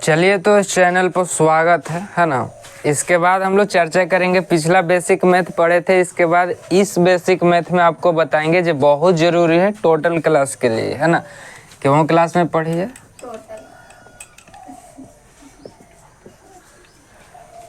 चलिए तो इस चैनल पर स्वागत है ना। इसके बाद हम लोग चर्चा करेंगे, पिछला बेसिक मैथ पढ़े थे, इसके बाद इस बेसिक मैथ में आपको बताएंगे जो बहुत ज़रूरी है टोटल क्लास के लिए, है ना। क्यों क्लास में पढ़ी है?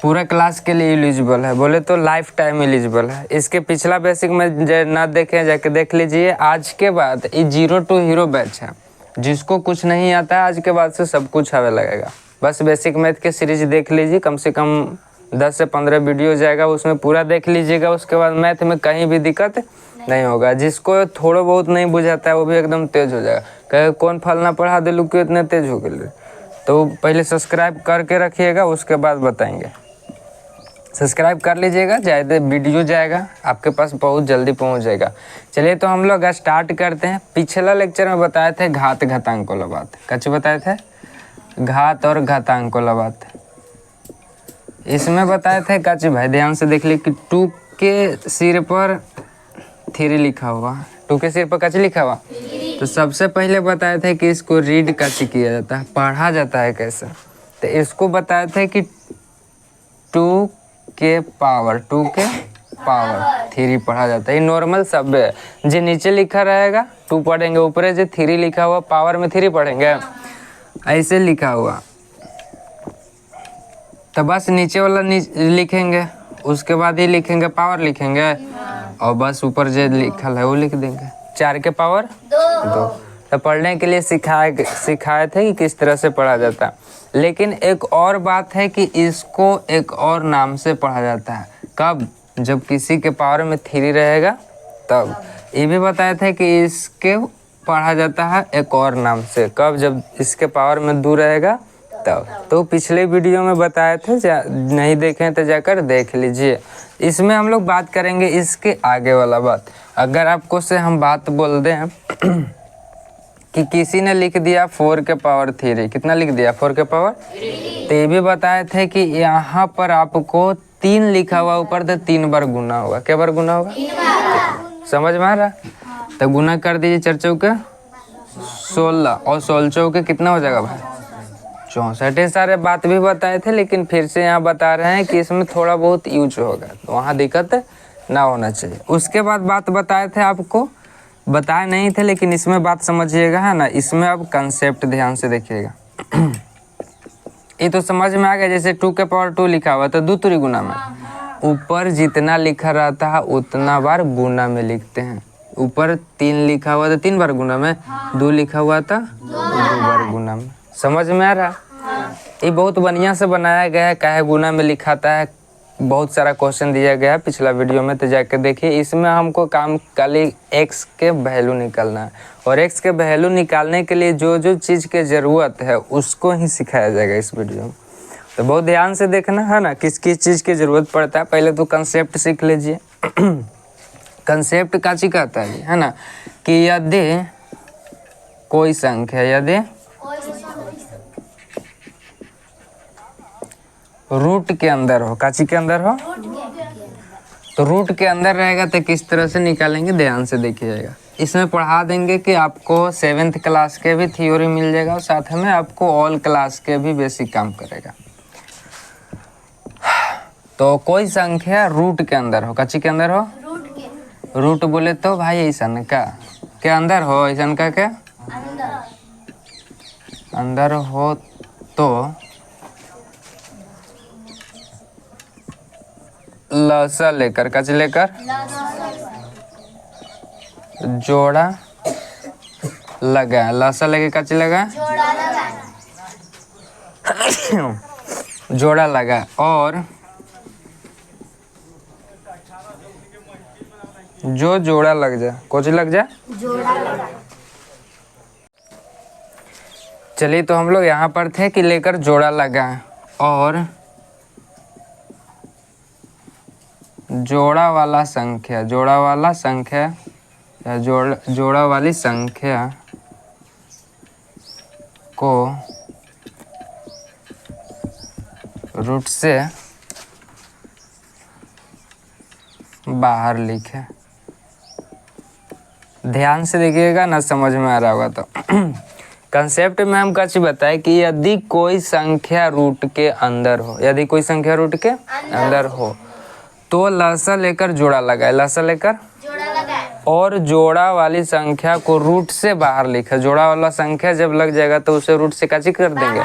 पूरा क्लास के लिए एलिजिबल है, बोले तो लाइफ टाइम एलिजिबल है। इसके पिछला बेसिक में ना देखें जाके देख लीजिए। आज के बाद ये 0 to हीरो बैच है, जिसको कुछ नहीं आता है आज के बाद से सब कुछ आने लगेगा। बस बेसिक मैथ के सीरीज देख लीजिए, कम से कम 10 से 15 वीडियो जाएगा, उसमें पूरा देख लीजिएगा। उसके बाद मैथ में कहीं भी दिक्कत नहीं होगा। जिसको थोड़ा बहुत नहीं बुझाता है वो भी एकदम तेज हो जाएगा। कहे कौन फलना पढ़ा दे क्यों इतने तेज हो गए, तो पहले सब्सक्राइब करके रखिएगा, उसके बाद बताएंगे। सब्सक्राइब कर लीजिएगा, ज़्यादा वीडियो जाएगा आपके पास, बहुत जल्दी पहुंच जाएगा। चलिए तो हम लोग स्टार्ट करते हैं। पिछला लेक्चर में बताए थे घात घातांक लबात, कच्चे बताए थे घात और घातांक लबात। इसमें बताए थे कच्चे भाई, ध्यान से देख ली कि 2 के सिर पर 3 लिखा हुआ, 2 के सिर पर कच्चे लिखा हुआ। तो सबसे पहले बताए थे कि इसको रीड कच्चे किया जाता है, पढ़ा जाता है कैसे। तो इसको बताए थे कि 2 के पावर 3 पढ़ा जाता है। ये नॉर्मल शब्द है, जो नीचे लिखा रहेगा 2 पढ़ेंगे, ऊपर जो 3 लिखा हुआ पावर में 3 पढ़ेंगे, ऐसे लिखा हुआ। तो बस नीचे वाला लिखेंगे, उसके बाद ही लिखेंगे पावर लिखेंगे, और बस ऊपर जो लिखल है वो लिख देंगे। 4 के पावर 2। तो पढ़ने के लिए सिखाए थे कि किस तरह से पढ़ा जाता है। लेकिन एक और बात है कि इसको एक और नाम से पढ़ा जाता है। कब? जब किसी के पावर में 3 रहेगा तब। ये भी बताया था कि इसके पढ़ा जाता है एक और नाम से। कब? जब इसके पावर में 2 रहेगा तब। तो पिछले वीडियो में बताए थे, नहीं देखें तो जाकर देख लीजिए। इसमें हम लोग बात करेंगे इसके आगे वाला बात। अगर आपको से हम बात बोल दें कि किसी ने लिख दिया 4 के पावर 3, कितना लिख दिया 4 के पावर, तो ये भी बताए थे कि यहाँ पर आपको 3 लिखा हुआ ऊपर, तो 3 बार गुना होगा। क्या बार गुना होगा? समझ में आ रहा? तो गुना कर दीजिए 4 चौके 16, और 16 चौके कितना हो जाएगा भाई? 64। सारे बात भी बताए थे, लेकिन फिर से यहाँ बता रहे हैं कि इसमें थोड़ा बहुत यूज होगा, तो वहाँ दिक्कत ना होना चाहिए। उसके बाद बात बताए थे आपको, बताए नहीं थे लेकिन इसमें बात समझिएगा, है ना। इसमें अब कंसेप्ट ध्यान से देखिएगा। ये तो समझ में आ गया। जैसे 2 के पावर 2 लिखा हुआ तो 2 3 गुना में, ऊपर जितना लिखा रहता है उतना बार गुना में लिखते हैं। ऊपर 3 लिखा हुआ तो 3 बार गुना में, 2 लिखा हुआ था 2 बार गुना में। समझ में आ रहा? ये बहुत बढ़िया से बनाया गया है, काहे गुना में लिखाता है, बहुत सारा क्वेश्चन दिया गया है पिछला वीडियो में, तो जाकर देखिए। इसमें हमको काम खाली x के वैल्यू निकालना है, और x के वैल्यू निकालने के लिए जो जो चीज़ की ज़रूरत है उसको ही सिखाया जाएगा इस वीडियो में। तो बहुत ध्यान से देखना, है ना, किस किस चीज़ की ज़रूरत पड़ता है। पहले तो कंसेप्ट सीख लीजिए। कंसेप्ट का चीज़ कहता है ना, कि यदि कोई संख्या, यदि रूट के अंदर हो, काची के अंदर हो, तो रूट के अंदर रहेगा तो किस तरह से निकालेंगे, ध्यान से देखिएगा। इसमें पढ़ा देंगे कि आपको 7th क्लास के भी थ्योरी मिल जाएगा, और साथ में आपको ऑल क्लास के भी बेसिक काम करेगा। तो कोई संख्या रूट के अंदर हो, काची के अंदर हो, रूट बोले तो भाई ऐसा का के अंदर हो, ऐसा का क्या अंदर हो, तो लसा लेकर, कच लेकर जोड़ा लगा, लसा लेके कच लगा जोड़ा लगा, और जो जोड़ा लग जाए, कुछ लग जाए जोड़ा लगा। चलिए तो हम लोग यहाँ पर थे कि लेकर जोड़ा लगा, और जोड़ा वाला संख्या, जोड़ा वाला संख्या या जोड़ा वाली संख्या को रूट से बाहर लिखे। ध्यान से देखिएगा ना, समझ में आ रहा होगा तो। कंसेप्ट में हम कुछ बताए कि यदि कोई संख्या रूट के अंदर हो, यदि कोई संख्या रूट के अंदर हो तो लसा लेकर जोड़ा लगाए, लसा लेकर जोड़ा लगाए। और जोड़ा वाली संख्या को रूट से बाहर लिखे। जोड़ा वाला संख्या जब लग जाएगा तो उसे रूट से काची कर देंगे,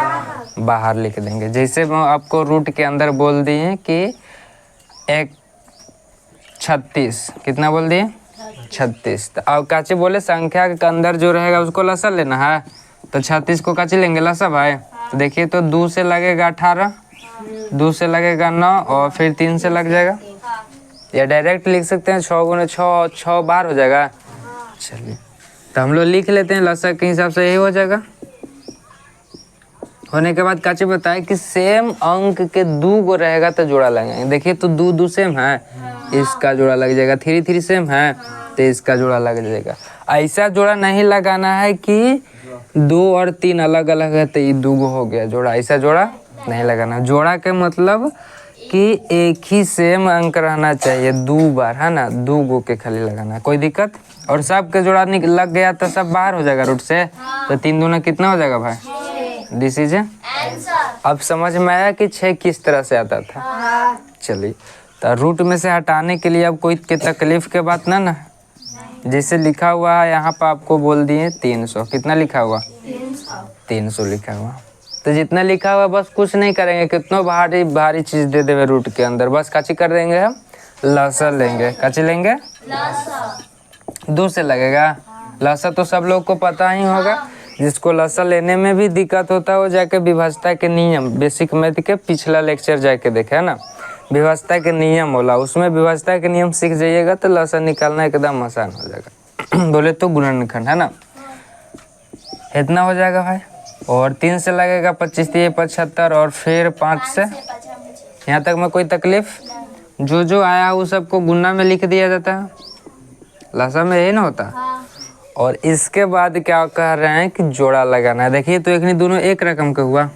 बाहर लिख देंगे। जैसे मैं आपको रूट के अंदर बोल दिए कि 36, कितना बोल दिए 36। तो अब काची बोले संख्या के अंदर जो रहेगा उसको लसा लेना है, तो 36 को काची लेंगे लसा भाई। तो देखिए तो 2 से लगेगा 18, 2 से लगेगा 9 और फिर 3 से लग जाएगा, या डायरेक्ट लिख सकते हैं 6 गुने 6, 6 बार हो जाएगा। चलिए तो हम लोग लिख लेते हैं, लसा के हिसाब से यही हो जाएगा। होने के बाद काची बताए कि सेम अंक के 2 गो रहेगा तो जोड़ा लगाएंगे। देखिए तो 2 2 सेम है, इसका जोड़ा लग जाएगा। 3 3 सेम है तो इसका जोड़ा लग जाएगा। ऐसा जोड़ा नहीं लगाना है कि 2 और 3 अलग अलग है तो ये 2 गो हो गया जोड़ा, ऐसा जोड़ा नहीं लगाना। जोड़ा के मतलब कि एक ही सेम अंक रहना चाहिए 2 बार, है ना, 2 गो के खाली लगाना, कोई दिक्कत। और सब के जोड़ा लग गया तो सब बाहर हो जाएगा रूट से, तो 3 दूना कितना हो जाएगा भाई, दिस इज आंसर। अब समझ में आया कि 6 किस तरह से आता था। चलिए तो रूट में से हटाने के लिए अब कोई के तकलीफ के बात ना, जैसे लिखा हुआ है यहाँ पर आपको बोल दिए 300, कितना लिखा हुआ 300 लिखा हुआ। तो जितना लिखा हुआ बस कुछ नहीं करेंगे, कितना भारी भारी चीज दे देवे रूट के अंदर, बस काची कर देंगे हम, लसा लेंगे। काची लेंगे, लसा। 2 से लगेगा लसा, तो सब लोग को पता ही होगा। जिसको लसा लेने में भी दिक्कत होता है वो जाके विभाज्यता के नियम, बेसिक मैथ के पिछला लेक्चर जाके देखे, है ना, विभाज्यता के नियम होला, उसमें विभाज्यता के नियम सीख जाइएगा तो लसा निकालना एकदम आसान हो जाएगा। बोले तो गुणनखंड, है ना, इतना हो जाएगा भाई। और 3 से लगेगा 25 3 75, और फिर 5 से यहाँ तक में कोई तकलीफ, जो आया वो सबको गुना में लिख दिया जाता है, लसा में यही ना होता। और इसके बाद क्या कह रहे हैं कि जोड़ा लगाना है। देखिए तो एक नहीं दोनों एक रकम का हुआ,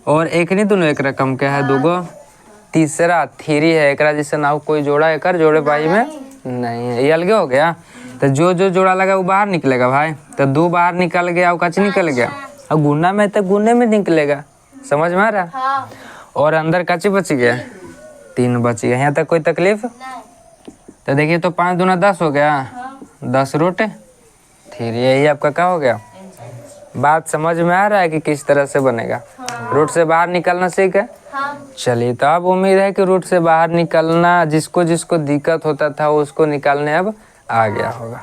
और एक नहीं दोनों एक रकम का है, 2 गो। तीसरा 3 है, एक जैसे ना कोई जोड़ा एक जोड़े बाई में नहीं है, ये अलगे हो गया। तो जो जोड़ा लगा वो बाहर निकलेगा भाई, तो 2 बाहर निकल गया, वो काच निकल गया, और गुना में तो गुने में निकलेगा, समझ में आ रहा। और अंदर काची बच गया, 3 बच गया, यहाँ तक कोई तकलीफ। तो देखिए तो 5 दूना 10 हो गया, 10 रूट 3, यही आपका क्या हो गया। बात समझ में आ रहा है कि किस तरह से बनेगा, रूट से बाहर निकलना सीख है। चलिए तो अब उम्मीद है कि रूट से बाहर निकलना जिसको जिसको दिक्कत होता था उसको निकालने अब आ गया होगा।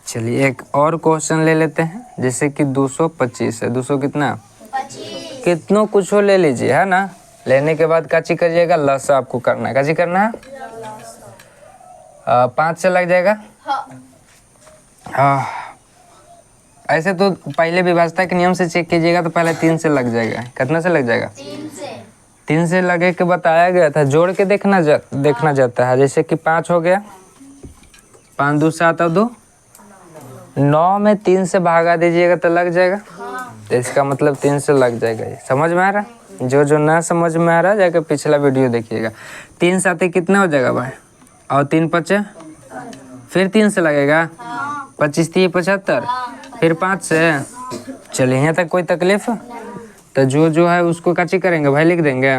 चलिए एक और क्वेश्चन ले लेते हैं, जैसे कि 225 है, 200 कितना 25, कितनों कुछ ले लीजिए, है ना। लेने के बाद काची करिएगा, लसा आपको करना है, काची करना है, 5 से लग जाएगा। ऐसे तो पहले विभाज्यता के नियम से चेक कीजिएगा तो पहले 3 से लग जाएगा, कितना से लग जाएगा, 3 से लगे के बताया गया था, जोड़ के देखना जाता है। जैसे कि 5 हो गया, 5 2 7 और 2 9 में 3 से भागा दीजिएगा तो लग जाएगा, तो इसका मतलब 3 से लग जाएगा। ये समझ में आ रहा, जो ना समझ में आ रहा जाके पिछला वीडियो देखिएगा। 3 7 कितना हो जाएगा भाई, और 3 5 फिर 3 से लगेगा, 25 3 75, फिर 5 से। चलिए यहाँ तक कोई तकलीफ, तो जो है उसको काची करेंगे भाई, लिख देंगे।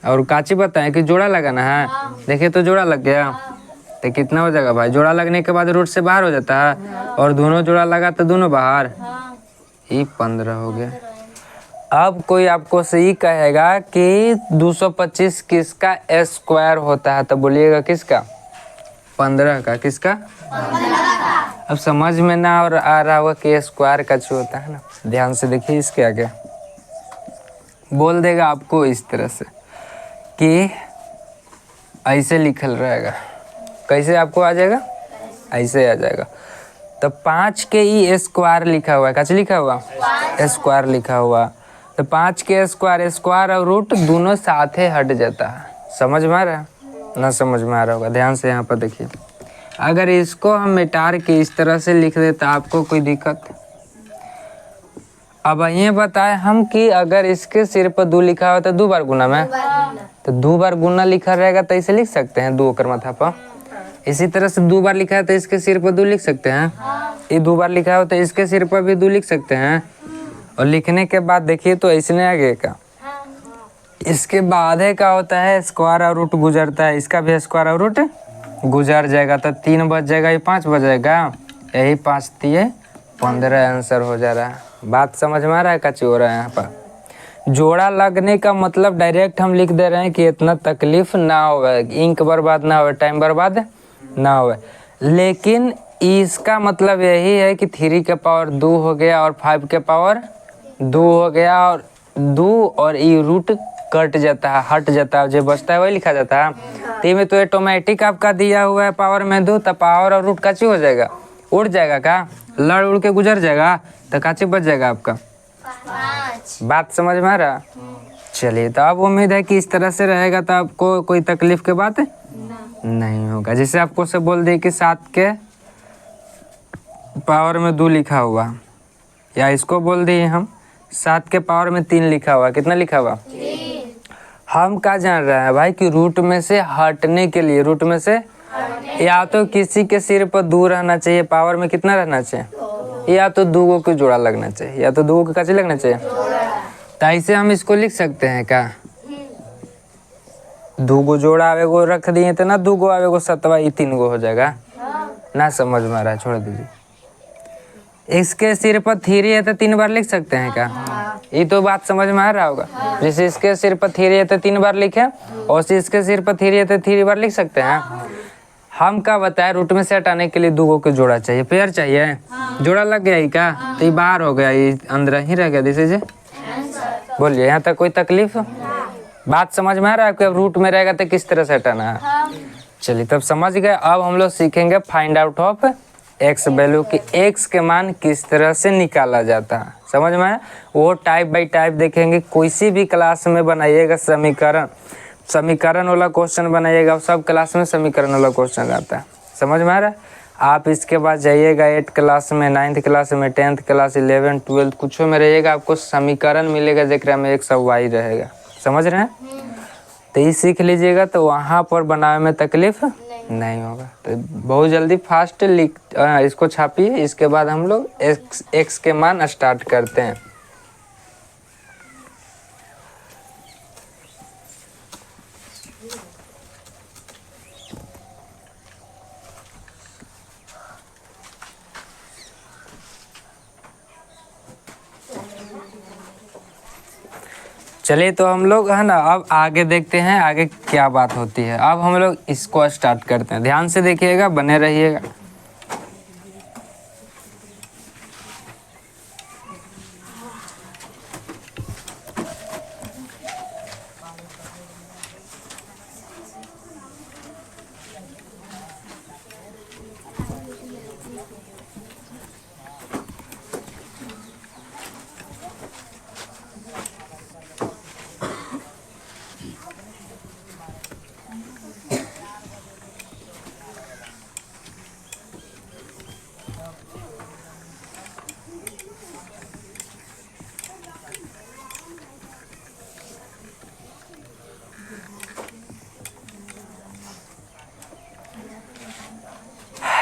और काची बताएं कि जोड़ा लगाना है, देखिए तो जोड़ा लग गया, तो कितना हो जाएगा भाई, जोड़ा लगने के बाद रूट से बाहर हो जाता है, और दोनों जोड़ा लगा तो दोनों बाहर, ये 15 हो गया। अब कोई आपको सही कहेगा कि 225 किसका स्क्वायर होता है, तो बोलिएगा किसका, 15 का, किसका, अब समझ में ना और आ रहा होगा कि स्क्वायर का जो होता है ना, ध्यान से देखिए, इसके आगे बोल देगा आपको इस तरह से कि ऐसे लिखल रहेगा, कैसे आपको आ जाएगा, ऐसे आ जाएगा। तो 5 के ही स्क्वायर लिखा हुआ है, कैसे लिखा हुआ, स्क्वायर लिखा हुआ, तो 5 के स्क्वायर और रूट दोनों साथ ही हट जाता है। समझ में आ रहा है ना, समझ में आ रहा होगा, ध्यान से यहाँ पर देखिए। अगर इसको हम मिटार के इस तरह से लिख देते आपको कोई दिक्कत। अब ये बताए हम कि अगर इसके सिर पर 2 लिखा हुआ तो 2 बार गुना में, तो 2 बार गुना लिखा रहेगा तो इसे लिख सकते हैं 2 कर माथा पर। इसी तरह से 2 बार लिखा है तो इसके सिर पर 2 लिख सकते हैं, ये 2 बार लिखा हो तो इसके सिर पर भी 2 लिख सकते हैं, और लिखने के बाद देखिए तो ऐसने आगे का, इसके बाद है क्या होता है, स्क्वायर और रूट गुजरता है, इसका भी स्क्वायर और रूट गुजर जाएगा तो 3 बच जाएगा, ये 5 बच जाएगा, यही 5 दिए 15 आंसर हो जा रहा है। बात समझ में आ रहा है कच्ची हो रहा है यहाँ पर। जोड़ा लगने का मतलब डायरेक्ट हम लिख दे रहे हैं कि इतना तकलीफ ना हो, इंक बर्बाद ना हो, टाइम बर्बाद ना हो। लेकिन इसका मतलब यही है कि 3 के पावर 2 हो गया और 5 के पावर 2 हो गया, और 2 और ये रूट कट जाता है, हट जाता है, जो बचता है वही लिखा जाता है। तो में तो ऑटोमेटिक आपका दिया हुआ है पावर में 2, तो पावर और रूट काची हो जाएगा, उड़ जाएगा का, लड़ उड़ के गुजर जाएगा, तो काची बच जाएगा आपका 5। बात समझ में आ रहा। चलिए तो अब उम्मीद है कि इस तरह से रहेगा तो आपको कोई तकलीफ के बात नहीं होगा। जैसे आपको से बोल दिए कि 7 के पावर में 2 लिखा हुआ, या इसको बोल दिए हम 7 के पावर में 3 लिखा हुआ, कितना लिखा हुआ, 3। हम क्या जान रहे हैं भाई कि रूट में से हटने के लिए, रूट में से या तो किसी के सिर पर 2 रहना चाहिए, पावर में कितना रहना चाहिए, या तो 2 को जोड़ा लगना चाहिए, या तो 2 को कैसे लगना चाहिए। तो ऐसे हम इसको लिख सकते हैं क्या, 2 को जोड़ा आवे को रख दिए तो ना 2 को आवे को 7, ये 3 को हो जाएगा ना। समझ में आ रहा है, छोड़ दीजिए। इसके सिर पर 3 है तो 3 बार लिख सकते हैं क्या, ये तो बात समझ में आ रहा होगा। जैसे इसके सिर पर 3 है तो 3 बार लिखे, और इसके सिर पर 3 है तो 3 बार लिख सकते हैं। हम क्या बताए, रूट में से हटाने के लिए 2 को जोड़ा चाहिए, पेयर चाहिए, जोड़ा लग गया ही का, तो ये बाहर हो गया, ये अंदर ही रह गया। दिस बोलिए, यहाँ तक कोई तकलीफ, बात समझ में आ रहा है। आपके रूट में रहेगा तो किस तरह से हटाना है। चलिए तब समझ गए। अब हम लोग सीखेंगे find out of x value की, एक्स के मान किस तरह से निकाला जाता है। समझ में आया, वो टाइप बाय टाइप देखेंगे। कोई सी भी क्लास में बनाइएगा समीकरण वाला क्वेश्चन बनाइएगा, सब क्लास में समीकरण वाला क्वेश्चन आता है। समझ में आ रहा है। आप इसके बाद जाइएगा 8 क्लास में, 9th क्लास में, 10th क्लास, 11th 12th कुछ में रहिएगा, आपको समीकरण मिलेगा जेकरा में x और y रहेगा। समझ रहे हैं, तो ये सीख लीजिएगा, तो वहाँ पर बनाने में तकलीफ नहीं होगा। तो बहुत जल्दी फास्ट इसको छापिए। इसके बाद हम लोग एक्स के मान स्टार्ट करते हैं। चलिए तो हम लोग है ना, अब आगे देखते हैं आगे क्या बात होती है। अब हम लोग इसको स्टार्ट करते हैं, ध्यान से देखिएगा, बने रहिएगा।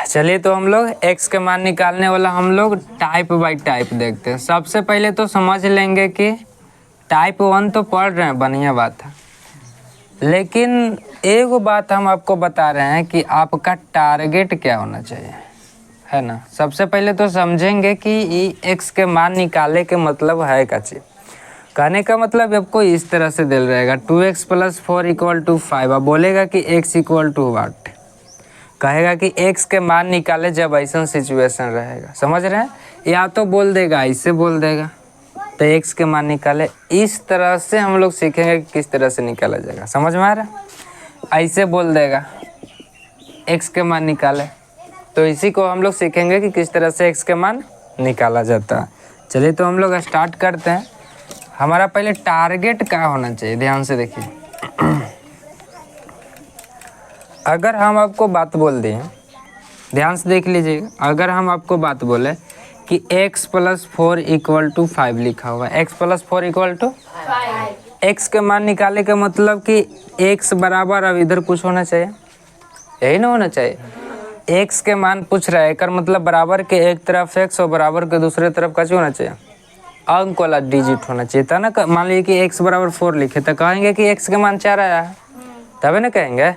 चलिए तो हम लोग x के मान निकालने वाला हम लोग टाइप बाय टाइप देखते हैं। सबसे पहले तो समझ लेंगे कि टाइप 1 तो पढ़ रहे हैं, बढ़िया बात है। लेकिन एक बात हम आपको बता रहे हैं कि आपका टारगेट क्या होना चाहिए, है ना। सबसे पहले तो समझेंगे कि x के मान निकाले के मतलब है क्या चीज़। कहने का मतलब आपको इस तरह से दिल रहेगा 2x + 4 = 5। अब बोलेगा कि x = व्हाट, कहेगा कि x के मान निकाले जब ऐसा सिचुएशन रहेगा। समझ रहे हैं, या तो बोल देगा ऐसे बोल देगा तो x के मान निकाले। इस तरह से हम लोग सीखेंगे कि किस तरह से निकाला जाएगा। समझ में आ रहा है, ऐसे बोल देगा x के मान निकाले, तो इसी को हम लोग सीखेंगे कि किस तरह से x के मान निकाला जाता है। चलिए तो हम लोग स्टार्ट करते हैं। हमारा पहले टारगेट क्या होना चाहिए, ध्यान से देखिए। अगर हम आपको बात बोल दें, ध्यान से देख लीजिएगा, अगर हम आपको बात बोले कि x + 4 = 5 लिखा हुआ है, x + 4 = 5, x के मान निकाले का मतलब कि x बराबर, अब इधर कुछ होना चाहिए, यही ना होना चाहिए। x के मान पूछ रहा है, एक मतलब बराबर के एक तरफ x और बराबर के दूसरे तरफ का होना चाहिए अंक वाला डिजिट होना चाहिए था ना। मान लीजिए कि x बराबर 4 लिखे तो कहेंगे कि x का मान 4 आया है, तभी ना कहेंगे।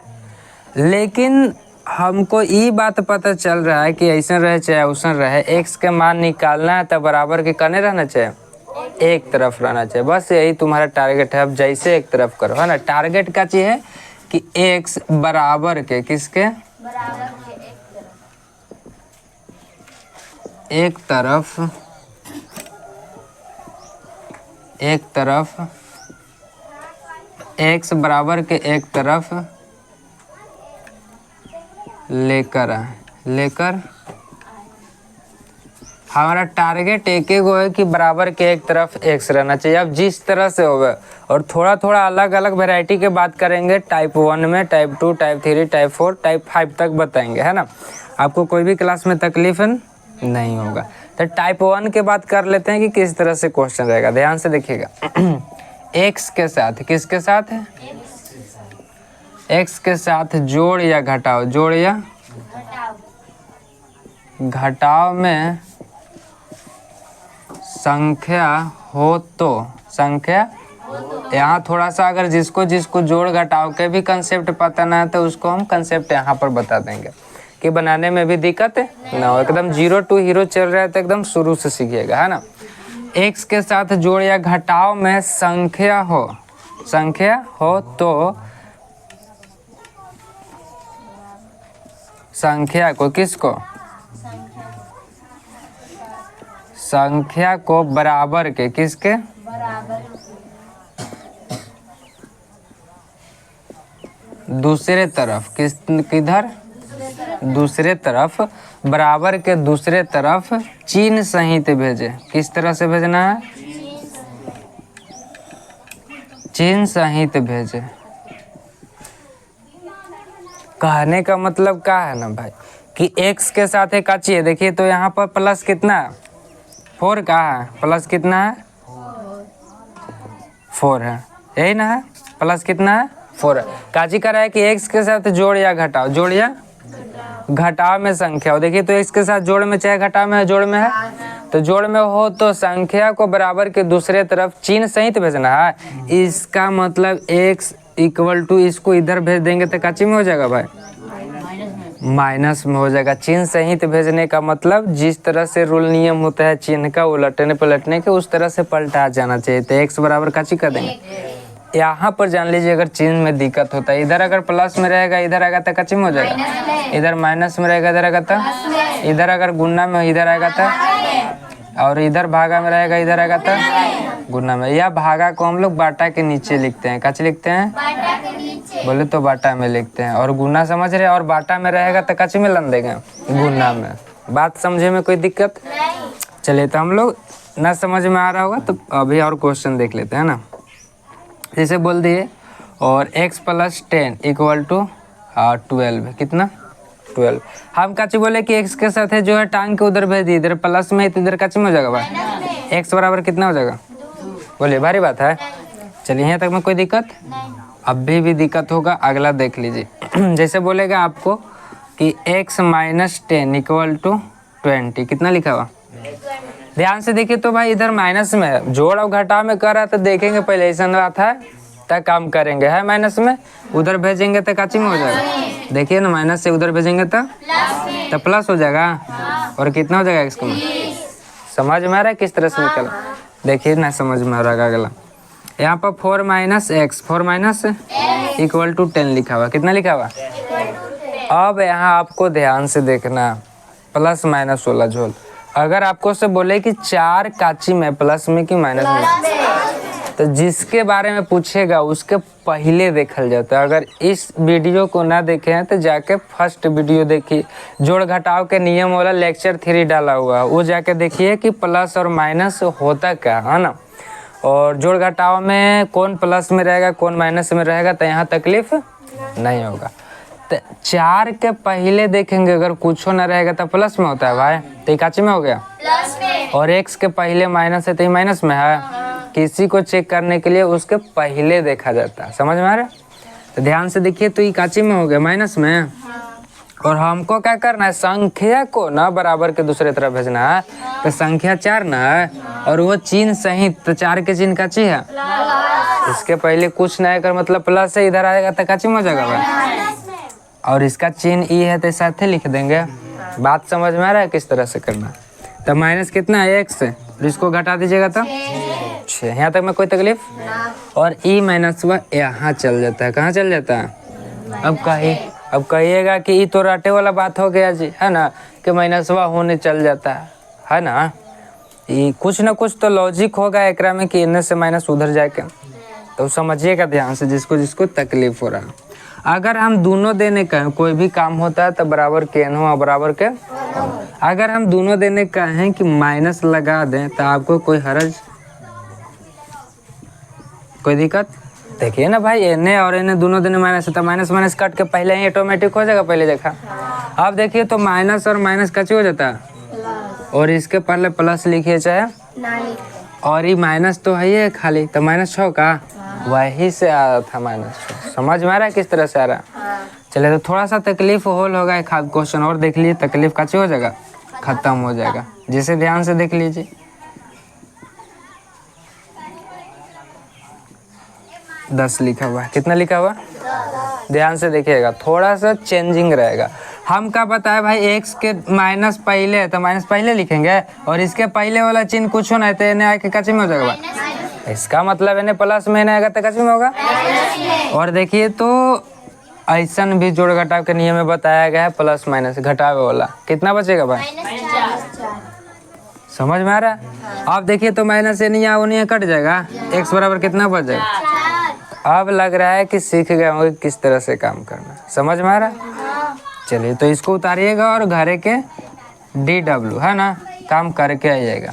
लेकिन हमको ये बात पता चल रहा है कि ऐसा रहे चाहे वैसा रहे, x के मान निकालना है तो बराबर के कने रहना चाहिए, एक तरफ रहना चाहिए। बस यही तुम्हारा टारगेट है। अब जैसे एक तरफ करो है ना, टारगेट का चीज है कि x बराबर के किसके, एक तरफ x बराबर के एक तरफ लेकर हमारा टारगेट एक गो है कि बराबर के एक तरफ x रहना चाहिए। अब जिस तरह से होगा और थोड़ा थोड़ा अलग अलग वैरायटी के बात करेंगे, टाइप 1 में, टाइप 2, टाइप 3, टाइप 4, टाइप 5 तक बताएंगे है ना। आपको कोई भी क्लास में तकलीफ नहीं होगा। तो टाइप 1 के बात कर लेते हैं कि किस तरह से क्वेश्चन रहेगा, ध्यान से देखिएगा। x के साथ, किसके साथ है, x के साथ जोड़ या घटाओ, जोड़ या घटाओ में संख्या हो तो, संख्या यहाँ थोड़ा सा अगर जिसको जोड़ घटाव के भी कंसेप्ट पता ना है तो उसको हम कंसेप्ट यहाँ पर बता देंगे कि बनाने में भी दिक्कत ना हो। एकदम 0 to हीरो चल रहा है तो एकदम शुरू से सीखिएगा है ना। x के साथ जोड़ या घटाव में संख्या हो तो संख्या को, किसको, संख्या को बराबर के, किसके, दूसरे तरफ, किधर, दूसरे तरफ, बराबर के दूसरे तरफ चिन्ह सहित भेजे। किस तरह से भेजना है, चिन्ह सहित भेजे। कहने का मतलब क्या है ना भाई कि x के साथ एक अच्छी है, देखिए तो यहाँ पर प्लस कितना है, 4 का है, प्लस कितना है, 4 है, यही ना है, प्लस कितना है, 4 है। काजी कर रहा है कि x के साथ जोड़ या घटाओ, जोड़ या घटाव में संख्या हो। देखिए तो x के साथ जोड़ में चाहे घटाव में, जोड़ में है, तो जोड़ में हो तो संख्या को बराबर के दूसरे तरफ चिन्ह सहित भेजना है। इसका मतलब x इक्वल टू, इसको इधर भेज देंगे तो काची में हो जाएगा भाई, माइनस में हो जाएगा। चिन्ह सहित भेजने का मतलब जिस तरह से रूल नियम होता है चिन्ह का उलटने पलटने के, उस तरह से पलटा जाना चाहिए। तो x बराबर काची कर देंगे। यहाँ पर जान लीजिए अगर चिन्ह में दिक्कत होता है, इधर अगर प्लस में रहेगा इधर आएगा तो काची में हो जाएगा, इधर माइनस में रहेगा इधर आएगा तो, इधर अगर गुना में इधर आएगा तो, और इधर भागा में रहेगा इधर आएगा तो गुना में। या भागा को हम लोग बाटा के नीचे लिखते हैं, काची लिखते हैं, बोले तो बाटा में लिखते हैं। और गुना समझ रहे, और बाटा में रहेगा तो काची में लन देंगे, गुना में। बात समझे में कोई दिक्कत, चलिए तो हम लोग ना समझ में आ रहा होगा तो अभी और क्वेश्चन देख लेते हैं ना। जैसे बोल दिए और x + 10 इक्वल टू 12, कितना, 12। हम काची बोले कि x के साथ है जो है टांग के उधर भेज दी, इधर प्लस में तो इधर काची में हो जाएगा भाई, x बराबर कितना हो जाएगा, बोलिए, भारी बात है। चलिए यहाँ तक में कोई दिक्कत, अभी भी दिक्कत होगा, अगला देख लीजिए। जैसे बोलेगा आपको कि x - 10 इक्वल टू 20, कितना लिखा हुआ, ध्यान से देखिए तो भाई इधर माइनस में है, जोड़ और घटाव में कर रहा है तो देखेंगे पहले ऐसा बात है तब काम करेंगे, है माइनस में, उधर भेजेंगे तो काची में हो जाएगा, देखिए ना, माइनस से उधर भेजेंगे तो प्लस हो जाएगा, और कितना हो जाएगा इसको, समझ में आ रहा है किस तरह से निकला, देखिए ना समझ में आ रहा है। अगला यहाँ पर 4 - इक्वल टू 10 लिखा हुआ, कितना लिखा हुआ। अब यहाँ आपको ध्यान से देखना, प्लस माइनस वाला झोल, अगर आपको से बोले कि 4 काची में, प्लस में कि माइनस में, तो जिसके बारे में पूछेगा उसके पहले देखल जाता है। अगर इस वीडियो को ना देखे हैं तो जाके फर्स्ट वीडियो देखिए, जोड़ घटाव के नियम वाला लेक्चर 3 डाला हुआ है, वो जाके देखिए कि प्लस और माइनस होता क्या है ना। और जोड़ घटाव में कौन प्लस में रहेगा कौन माइनस में रहेगा तो यहाँ तकलीफ नहीं होगा। तो 4 के पहले देखेंगे अगर कुछ ना रहेगा तो प्लस में होता है भाई, तो ये काची में हो गया, प्लस में। और x के पहले माइनस है तो ये माइनस में है, किसी को चेक करने के लिए उसके पहले देखा जाता है, समझ में आ रहा है। तो ध्यान से देखिए तो ये काची में हो गया, माइनस में। और हमको क्या करना है, संख्या को ना बराबर के दूसरे तरफ भेजना है। तो संख्या 4 ना है और वो चिन्ह सही, तो 4 के चिन्ह का है, इसके पहले कुछ नहीं कर मतलब प्लस है, इधर आएगा तो काची में हो जाएगा भाई। और इसका चिन्ह ई है तो साथ ही लिख देंगे। बात समझ में आ रहा है किस तरह से करना। तो माइनस कितना है, x से, और इसको घटा दीजिएगा तो 6। यहाँ तक में कोई तकलीफ। और ई माइनस व यहाँ चल जाता है, कहाँ चल जाता है। अब कहिएगा कि ये तो रटे वाला बात हो गया जी, है ना, कि माइनसवा होने चल जाता है ना। ये कुछ ना कुछ तो लॉजिक होगा एकरा में कि इनमें से माइनस उधर जाके, तो समझिएगा ध्यान से जिसको जिसको तकलीफ हो रहा। अगर हम दोनों देने का कोई भी काम होता है तो बराबर के एन हो बराबर के। अगर हम दोनों देने का है कि माइनस लगा दें तो आपको कोई हर्ज, कोई दिक्कत। देखिए ना भाई, एन और एन दोनों देने माइनस है तो माइनस माइनस कट के पहले ही ऑटोमेटिक हो जाएगा। पहले देखा, अब देखिए तो माइनस और माइनस कच्चे हो जाता है, और इसके पहले प्लस लिखिए चाहे, और ये माइनस तो है ही खाली, तो माइनस 6 का वही से आ रहा था -6। समझ में आ रहा है किस तरह से आ रहा। चलिए तो थोड़ा सा तकलीफ होल होगा, एक आध क्वेश्चन और देख लीजिए, तकलीफ काची हो जाएगा, खत्म हो जाएगा। जिसे ध्यान से देख लीजिए। 10 लिखा हुआ है, कितना लिखा हुआ, ध्यान से देखिएगा, थोड़ा सा चेंजिंग रहेगा। हम क्या बताए भाई, x के माइनस पहले है तो माइनस पहले लिखेंगे, और इसके पहले वाला चिन्ह कुछ होना है तो इन्हें आके कच्चे में हो जाएगा भाई। इसका मतलब इन्हें प्लस में आएगा तो कच्चे में होगा। और देखिए तो ऐसा भी जोड़ घटाव के नियम में बताया गया है, प्लस माइनस घटावे वाला कितना बचेगा भाई, समझ में आ रहा है। अब देखिए तो माइनस से नहीं वो नहीं कट जाएगा, x बराबर कितना बच जाएगा। अब लग रहा है कि सीख गए होंगे किस तरह से काम करना, समझ में आ रहा है। चलिए तो इसको उतारिएगा और घरे के DW है ना, काम करके आइएगा।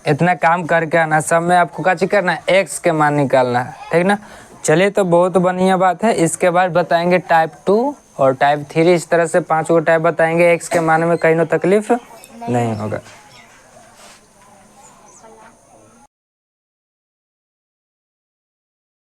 इतना काम करके आना, सब में आपको क्या करना है, x के मान निकालना है, ठीक ना। चलिए तो बहुत बढ़िया बात है। इसके बाद बताएंगे टाइप 2 और टाइप 3, इस तरह से 5 गो टाइप बताएंगे। x के मान में कहीं ना तकलीफ नहीं होगा।